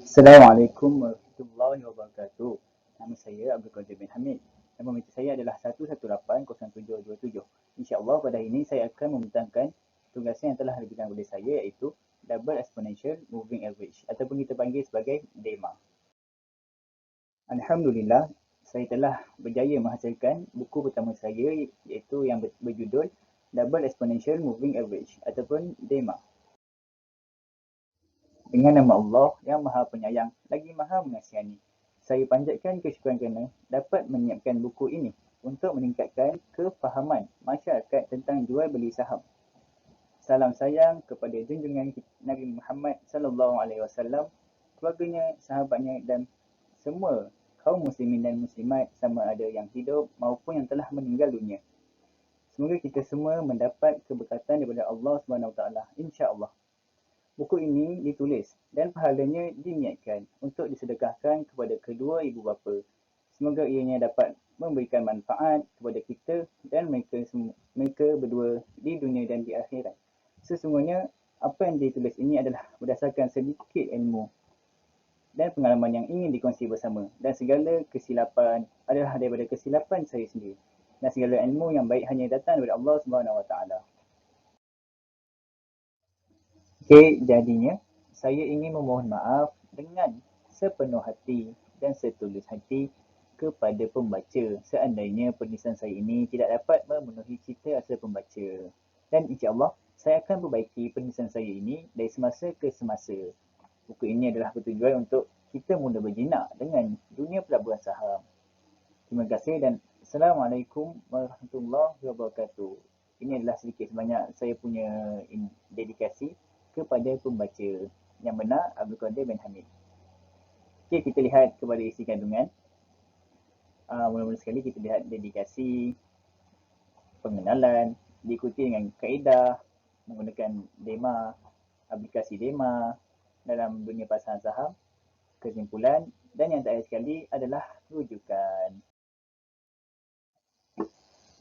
Assalamualaikum warahmatullahi wabarakatuh. Nama saya Abdul Qadir bin Hamid. Nombor meter saya adalah 1180727. InsyaAllah pada hari ini saya akan membentangkan tugasan yang telah diberikan oleh saya iaitu Double Exponential Moving Average ataupun kita panggil sebagai DEMA. Alhamdulillah, saya telah berjaya menghasilkan buku pertama saya iaitu yang berjudul Double Exponential Moving Average ataupun DEMA. Dengan nama Allah yang Maha Penyayang lagi Maha Mengasihani, saya panjatkan kesyukuran kerana dapat menyiapkan buku ini untuk meningkatkan kefahaman masyarakat tentang jual beli saham. Salam sayang kepada junjungan Nabi Muhammad sallallahu alaihi wasallam, keluarganya, sahabatnya dan semua kaum muslimin dan muslimat sama ada yang hidup maupun yang telah meninggal dunia. Semoga kita semua mendapat keberkatan daripada Allah Subhanahu Wa Taala, insya-Allah. Buku ini ditulis dan pahalanya diniatkan untuk disedekahkan kepada kedua ibu bapa. Semoga ianya dapat memberikan manfaat kepada kita dan mereka berdua di dunia dan di akhirat. Sesungguhnya apa yang ditulis ini adalah berdasarkan sedikit ilmu dan pengalaman yang ingin dikongsi bersama, dan segala kesilapan adalah daripada kesilapan saya sendiri, dan segala ilmu yang baik hanya datang daripada Allah Subhanahu Wa Taala. Okey, jadinya saya ingin memohon maaf dengan sepenuh hati dan setulus hati kepada pembaca seandainya penulisan saya ini tidak dapat memenuhi cita rasa pembaca. Dan insya-Allah saya akan perbaiki penulisan saya ini dari semasa ke semasa. Buku ini adalah bertujuan untuk kita mula berjinak dengan dunia pelaburan saham. Terima kasih dan Assalamualaikum warahmatullahi wabarakatuh. Ini adalah sedikit sebanyak saya punya dedikasi kepada pembaca. Yang benar, Abdul Qadir bin Hamid. Okey, kita lihat kepada isi kandungan. Mula-mula sekali kita lihat dedikasi, pengenalan, diikuti dengan kaedah, menggunakan DEMA, aplikasi DEMA dalam dunia pasaran saham, kesimpulan, dan yang terakhir sekali adalah rujukan.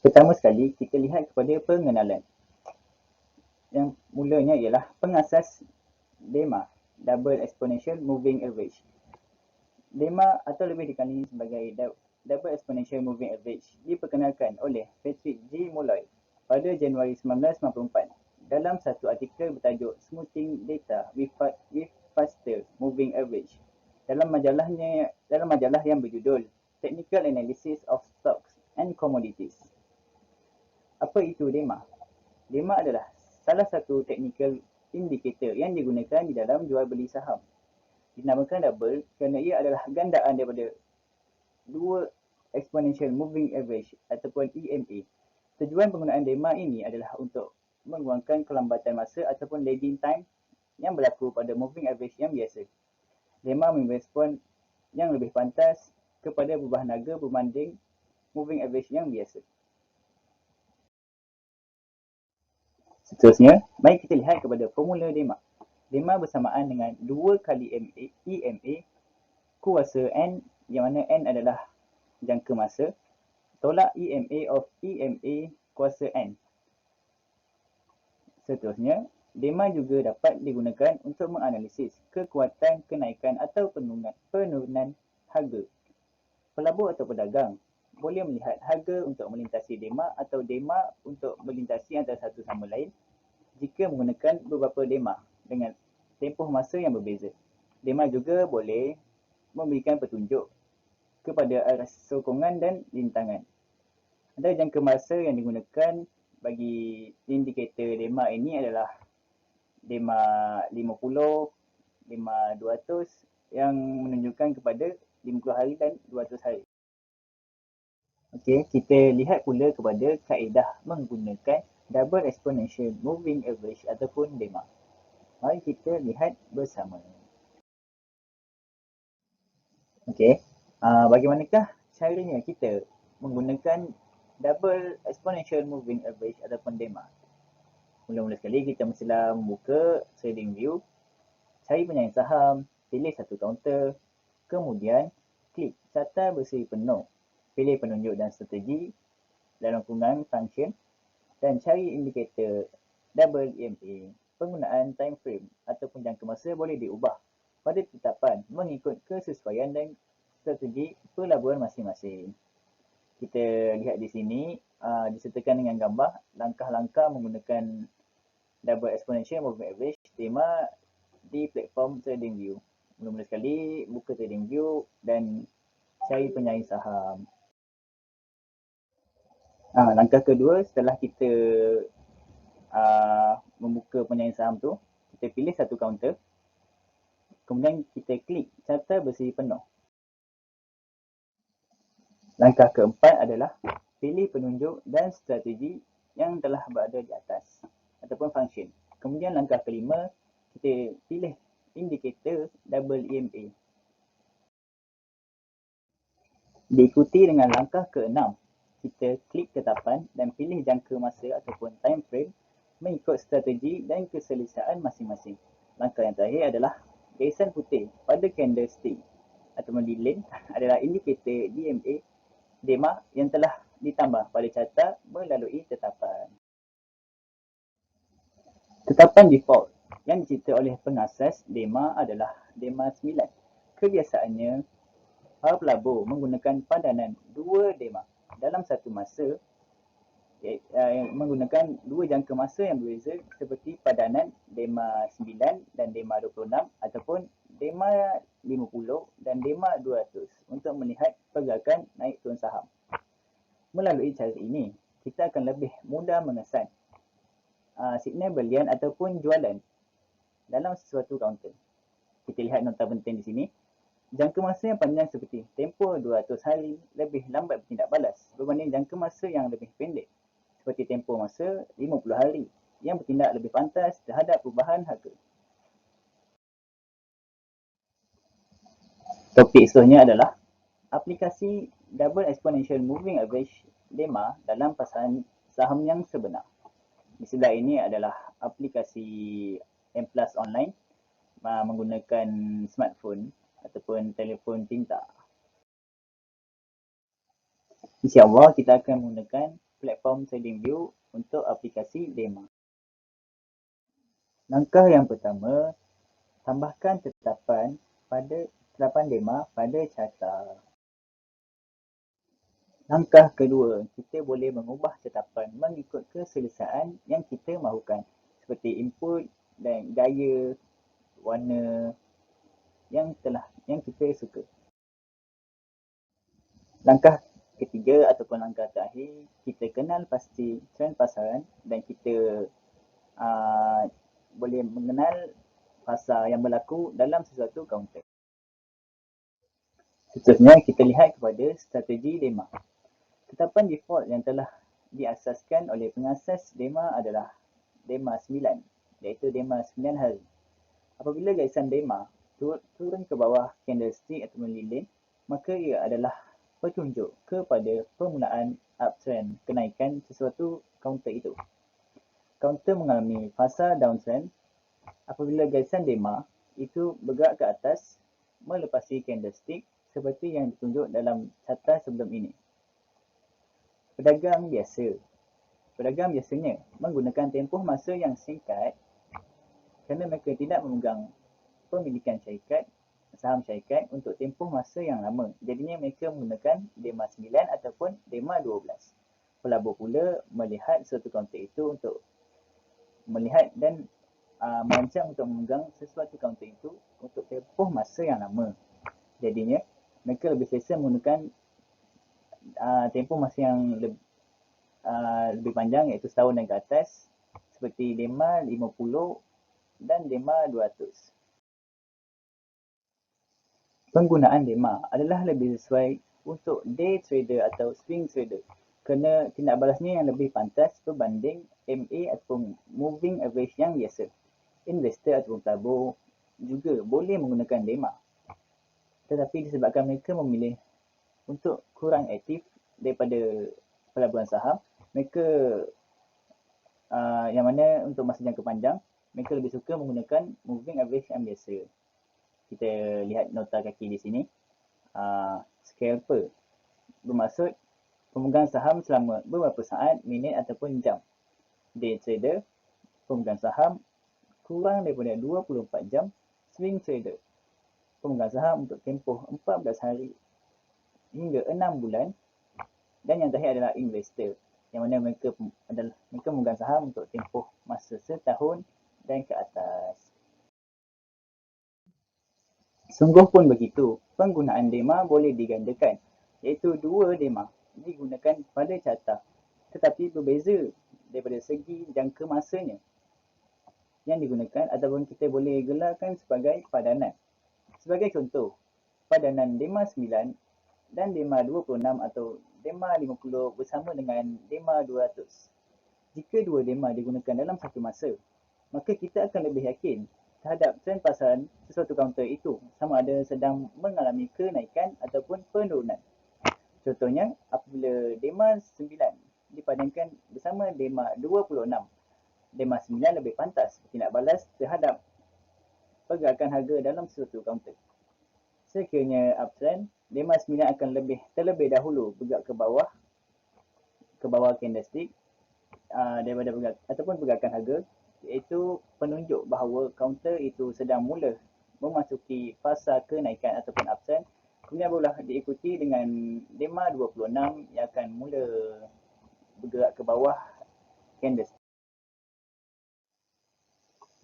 Pertama sekali, kita lihat kepada pengenalan. Yang mulanya ialah pengasas DEMA, Double Exponential Moving Average. DEMA atau lebih dikenali sebagai Double Exponential Moving Average diperkenalkan oleh Patrick G. Molloy pada Januari 1994 dalam satu artikel bertajuk Smoothing Data with Faster Moving Average dalam majalah yang berjudul Technical Analysis of Stocks and Commodities. Apa itu DEMA? DEMA adalah salah satu technical indicator yang digunakan di dalam jual beli saham. Dinamakan double kerana ia adalah gandaan daripada dua exponential moving average ataupun EMA. Tujuan penggunaan DEMA ini adalah untuk mengurangkan kelambatan masa ataupun lagging time yang berlaku pada moving average yang biasa. DEMA memberi respon yang lebih pantas kepada perubahan harga berbanding moving average yang biasa. Seterusnya, mari kita lihat kepada formula DEMA. DEMA bersamaan dengan 2 kali EMA kuasa N, yang mana N adalah jangka masa, tolak EMA of EMA kuasa N. Seterusnya, DEMA juga dapat digunakan untuk menganalisis kekuatan kenaikan atau penurunan harga. Pelabur atau pedagang boleh melihat harga untuk melintasi DEMA atau DEMA untuk melintasi antara satu sama lain jika menggunakan beberapa DEMA dengan tempoh masa yang berbeza. DEMA juga boleh memberikan petunjuk kepada arah sokongan dan rintangan. Antara jangka masa yang digunakan bagi indikator DEMA ini adalah DEMA 50, DEMA 200 yang menunjukkan kepada 50 hari dan 200 hari. Okey, kita lihat pula kepada kaedah menggunakan Double Exponential Moving Average ataupun DEMA. Mari kita lihat bersama. Okey, bagaimanakah caranya kita menggunakan Double Exponential Moving Average ataupun DEMA? Mula-mula sekali kita mestilah membuka trading view, cari penyayang saham, pilih satu kaunter, kemudian klik carta berseri penuh. Pilih penunjuk dan strategi dalam kurungan function dan cari indikator double EMA. Penggunaan time frame ataupun jangka masa boleh diubah pada tetapan mengikut kesesuaian dan strategi pelabuhan masing-masing. Kita lihat di sini disertakan dengan gambar langkah-langkah menggunakan double exponential moving average DEMA di platform TradingView. Mula-mula sekali buka TradingView dan cari penyaring saham. Langkah kedua, setelah kita membuka penyaring saham tu, kita pilih satu kaunter. Kemudian kita klik carta bersiri penuh. Langkah keempat adalah pilih penunjuk dan strategi yang telah berada di atas ataupun function. Kemudian langkah kelima, kita pilih indikator double EMA. Diikuti dengan langkah keenam, kita klik tetapan dan pilih jangka masa ataupun time frame mengikut strategi dan keselesaan masing-masing. Langkah yang terakhir adalah garisan putih pada candlestick ataupun di lane adalah indikator DEMA yang telah ditambah pada carta melalui tetapan. Tetapan default yang dicipta oleh pengasas DEMA adalah DEMA 9. Kebiasaannya, para pelabur menggunakan padanan 2 DEMA dalam satu masa menggunakan dua jangka masa yang berbeza seperti padanan DEMA 9 dan DEMA 26 ataupun DEMA 50 dan DEMA 200 untuk melihat pergerakan naik turun saham. Melalui cara ini, kita akan lebih mudah mengesan signal belian ataupun jualan dalam sesuatu kaunter. Kita lihat nota penting di sini. Jangka masa yang panjang seperti tempoh 200 hari lebih lambat bertindak balas berbanding jangka masa yang lebih pendek seperti tempoh masa 50 hari yang bertindak lebih pantas terhadap perubahan harga. Topik seterusnya adalah aplikasi Double Exponential Moving Average DEMA dalam pasaran saham yang sebenar. Di sebelah ini adalah aplikasi M+ online menggunakan smartphone ataupun telefon pintar. InsyaAllah kita akan menggunakan platform TradingView untuk aplikasi DEMA. Langkah yang pertama, tambahkan tetapan DEMA pada carta. Langkah kedua, kita boleh mengubah tetapan mengikut keselesaan yang kita mahukan seperti input dan gaya warna yang kita suka. Langkah ketiga ataupun langkah terakhir, kita kenal pasti trend pasaran dan kita boleh mengenal pasar yang berlaku dalam sesuatu kaunter. Seterusnya, kita lihat kepada strategi DEMA. Tetapan default yang telah diasaskan oleh pengasas DEMA adalah DEMA 9, iaitu DEMA 9 hari. Apabila garisan DEMA turun ke bawah candlestick ataupun lilin, maka ia adalah petunjuk kepada permulaan uptrend kenaikan sesuatu kaunter itu. Kaunter mengalami fasa downtrend apabila garisan DEMA itu bergerak ke atas melepasi candlestick seperti yang ditunjuk dalam carta sebelum ini. Pedagang biasanya menggunakan tempoh masa yang singkat kerana mereka tidak memegang pemilikan saham syarikat untuk tempoh masa yang lama. Jadinya mereka menggunakan DEMA 9 ataupun DEMA 12. Pelabur pula melihat suatu kaunter itu untuk melihat dan merancang untuk memegang sesuatu kaunter itu untuk tempoh masa yang lama. Jadinya mereka lebih selesa menggunakan tempoh masa yang lebih panjang iaitu setahun dan ke atas seperti DEMA 50 dan DEMA 200. Penggunaan DEMA adalah lebih sesuai untuk day trader atau swing trader kerana tindak balasnya yang lebih pantas berbanding MA ataupun moving average yang biasa. Investor ataupun pelabur juga boleh menggunakan DEMA. Tetapi disebabkan mereka memilih untuk kurang aktif daripada pelaburan saham, mereka yang mana untuk masa jangka panjang, mereka lebih suka menggunakan moving average yang biasa. Kita lihat nota kaki di sini. Scalper bermaksud pemegang saham selama beberapa saat, minit ataupun jam. Day trader, pemegang saham kurang daripada 24 jam. Swing trader, pemegang saham untuk tempoh 14 hari hingga 6 bulan. Dan yang terakhir adalah investor, yang mana mereka memegang saham untuk tempoh masa setahun dan ke atas. Sungguh pun begitu, penggunaan DEMA boleh digandakan, iaitu 2 DEMA digunakan pada carta, tetapi berbeza daripada segi jangka masanya yang digunakan ataupun kita boleh gelarkan sebagai padanan. Sebagai contoh, padanan DEMA 9 dan DEMA 26 atau DEMA 50 bersama dengan DEMA 200. Jika 2 DEMA digunakan dalam satu masa, maka kita akan lebih yakin terhadap trend pasaran sesuatu kaunter itu sama ada sedang mengalami kenaikan ataupun penurunan. Contohnya, apabila DEMA 9 dipadankan bersama DEMA 26, DEMA 9 lebih pantas bertindak balas terhadap pergerakan harga dalam sesuatu kaunter. Sekiranya uptrend, DEMA 9 akan terlebih dahulu bergerak ke bawah candlestick daripada pergerakan harga, iaitu penunjuk bahawa kaunter itu sedang mula memasuki fasa kenaikan ataupun uptrend. Kemudian barulah diikuti dengan DEMA 26 yang akan mula bergerak ke bawah candlestick.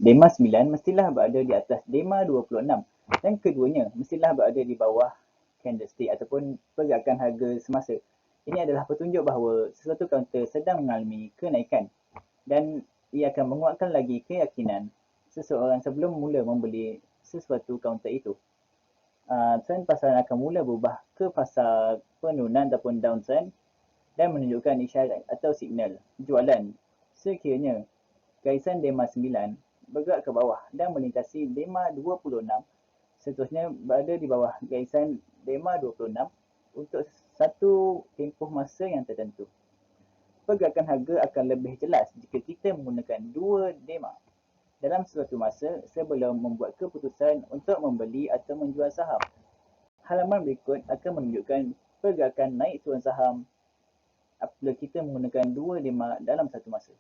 DEMA 9 mestilah berada di atas DEMA 26 dan keduanya mestilah berada di bawah candlestick ataupun pergerakan harga semasa. Ini adalah petunjuk bahawa sesuatu kaunter sedang mengalami kenaikan dan ia akan menguatkan lagi keyakinan seseorang sebelum mula membeli sesuatu kaunter itu. Trend pasaran akan mula berubah ke fasa penurunan ataupun downtrend dan menunjukkan isyarat atau signal jualan sekiranya garisan DEMA 9 bergerak ke bawah dan melintasi DEMA 26, seterusnya berada di bawah garisan DEMA 26 untuk satu tempoh masa yang tertentu. Pergerakan harga akan lebih jelas jika kita menggunakan 2 DEMA dalam suatu masa sebelum membuat keputusan untuk membeli atau menjual saham. Halaman berikut akan menunjukkan pergerakan naik turun saham apabila kita menggunakan 2 DEMA dalam satu masa.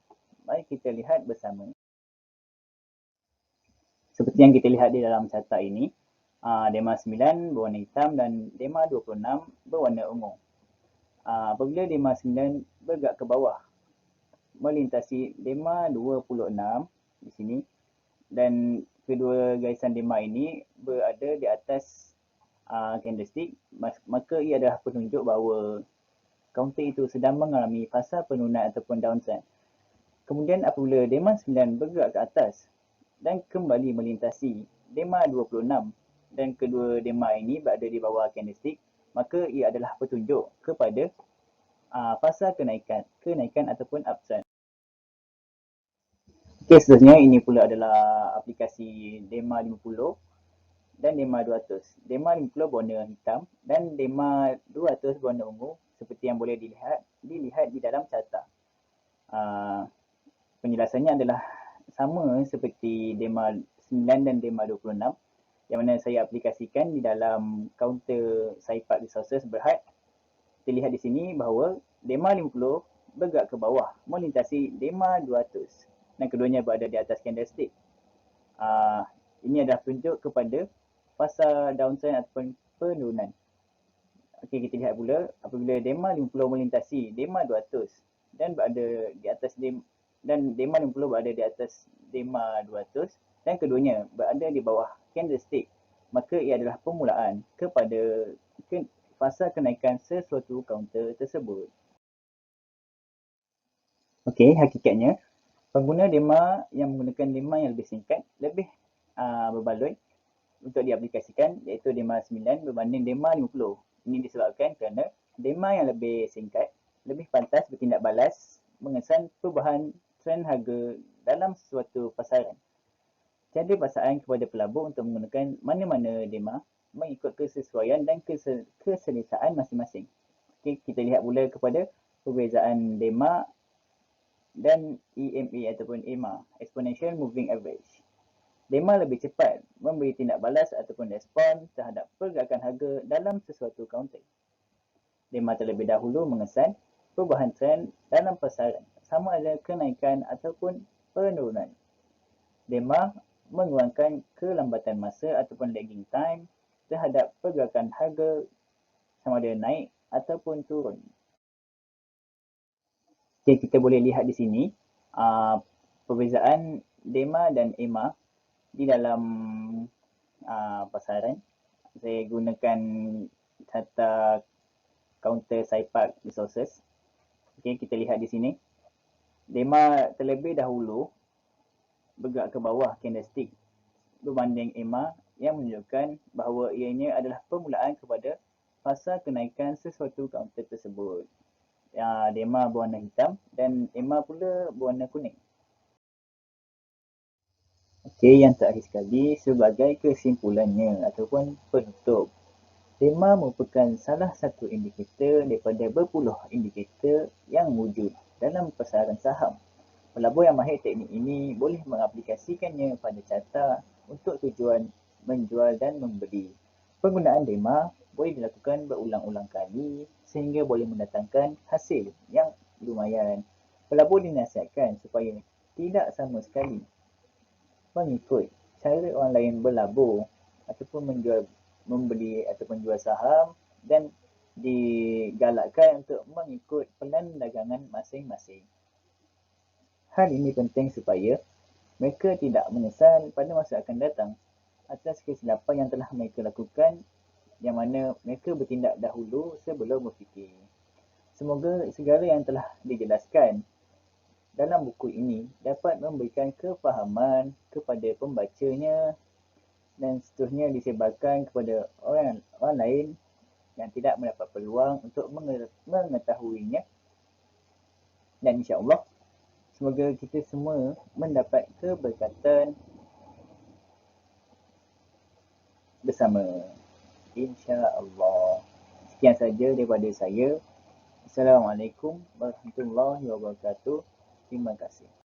Mari kita lihat bersama. Seperti yang kita lihat di dalam carta ini, DEMA 9 berwarna hitam dan DEMA 26 berwarna ungu. Apabila DEMA 9 bergerak ke bawah, melintasi DEMA 26 di sini, dan kedua garisan DEMA ini berada di atas candlestick, maka ia adalah penunjuk bahawa kaunter itu sedang mengalami fasa penurunan ataupun downtrend. Kemudian apabila DEMA 9 bergerak ke atas dan kembali melintasi DEMA 26 dan kedua DEMA ini berada di bawah candlestick, maka ia adalah petunjuk kepada fasa kenaikan ataupun uptrend. Okey, seterusnya ini pula adalah aplikasi DEMA 50 dan DEMA 200. DEMA 50 berwarna hitam dan DEMA 200 berwarna ungu seperti yang boleh dilihat di dalam carta. Penjelasannya adalah sama seperti DEMA 9 dan DEMA 26 yang mana saya aplikasikan di dalam kaunter Saipat Resources Berhad. Kita lihat di sini bahawa DEMA 50 bergerak ke bawah melintasi DEMA 200 dan keduanya berada di atas candlestick. Ini adalah tunjuk kepada fasa downtrend ataupun penurunan. Okey, kita lihat pula apabila DEMA 50 melintasi DEMA 200 dan berada di atas DEMA 50 berada di atas DEMA 200 dan keduanya berada di bawah candlestick, maka ia adalah permulaan kepada fasa kenaikan sesuatu kaunter tersebut. Okey, hakikatnya pengguna DEMA yang menggunakan DEMA yang lebih singkat lebih berbaloi untuk diaplikasikan, iaitu DEMA 9 berbanding DEMA 50. Ini disebabkan kerana DEMA yang lebih singkat lebih pantas bertindak balas mengesan perubahan trend harga dalam suatu pasaran. Tiada paksaan kepada pelabur untuk menggunakan mana-mana DEMA mengikut kesesuaian dan keselesaan masing-masing. Okey, kita lihat pula kepada perbezaan DEMA dan EMA ataupun EMA, Exponential Moving Average. DEMA lebih cepat memberi tindak balas ataupun respon terhadap pergerakan harga dalam sesuatu kaunter. DEMA terlebih dahulu mengesan perubahan trend dalam pasaran, sama ada kenaikan ataupun penurunan. DEMA mengurangkan kelambatan masa ataupun lagging time terhadap pergerakan harga sama ada naik ataupun turun. Okay, kita boleh lihat di sini perbezaan DEMA dan EMA di dalam pasaran. Saya gunakan data counter Saipak Resources. Okay, kita lihat di sini. DEMA terlebih dahulu bergerak ke bawah candlestick berbanding EMA yang menunjukkan bahawa ianya adalah permulaan kepada fasa kenaikan sesuatu kaunter tersebut. DEMA berwarna hitam dan EMA pula berwarna kuning. Okey, yang terakhir sekali sebagai kesimpulannya ataupun penutup. DEMA merupakan salah satu indikator daripada berpuluh indikator yang wujud dalam pasaran saham. Pelabur yang mahir teknik ini boleh mengaplikasikannya pada carta untuk tujuan menjual dan membeli. Penggunaan DEMA boleh dilakukan berulang-ulang kali sehingga boleh mendatangkan hasil yang lumayan. Pelabur dinasihatkan supaya tidak sama sekali mengikut cara orang lain berlabur ataupun membeli ataupun jual saham dan digalakkan untuk mengikut pelan dagangan masing-masing. Hal ini penting supaya mereka tidak menyesal pada masa akan datang atas kesilapan yang telah mereka lakukan yang mana mereka bertindak dahulu sebelum berfikir. Semoga segala yang telah dijelaskan dalam buku ini dapat memberikan kefahaman kepada pembacanya dan seterusnya disebarkan kepada orang lain yang tidak mendapat peluang untuk mengetahuinya. Dan insya-Allah semoga kita semua mendapat keberkatan bersama. InsyaAllah. Sekian saja daripada saya. Assalamualaikum warahmatullahi wabarakatuh. Terima kasih.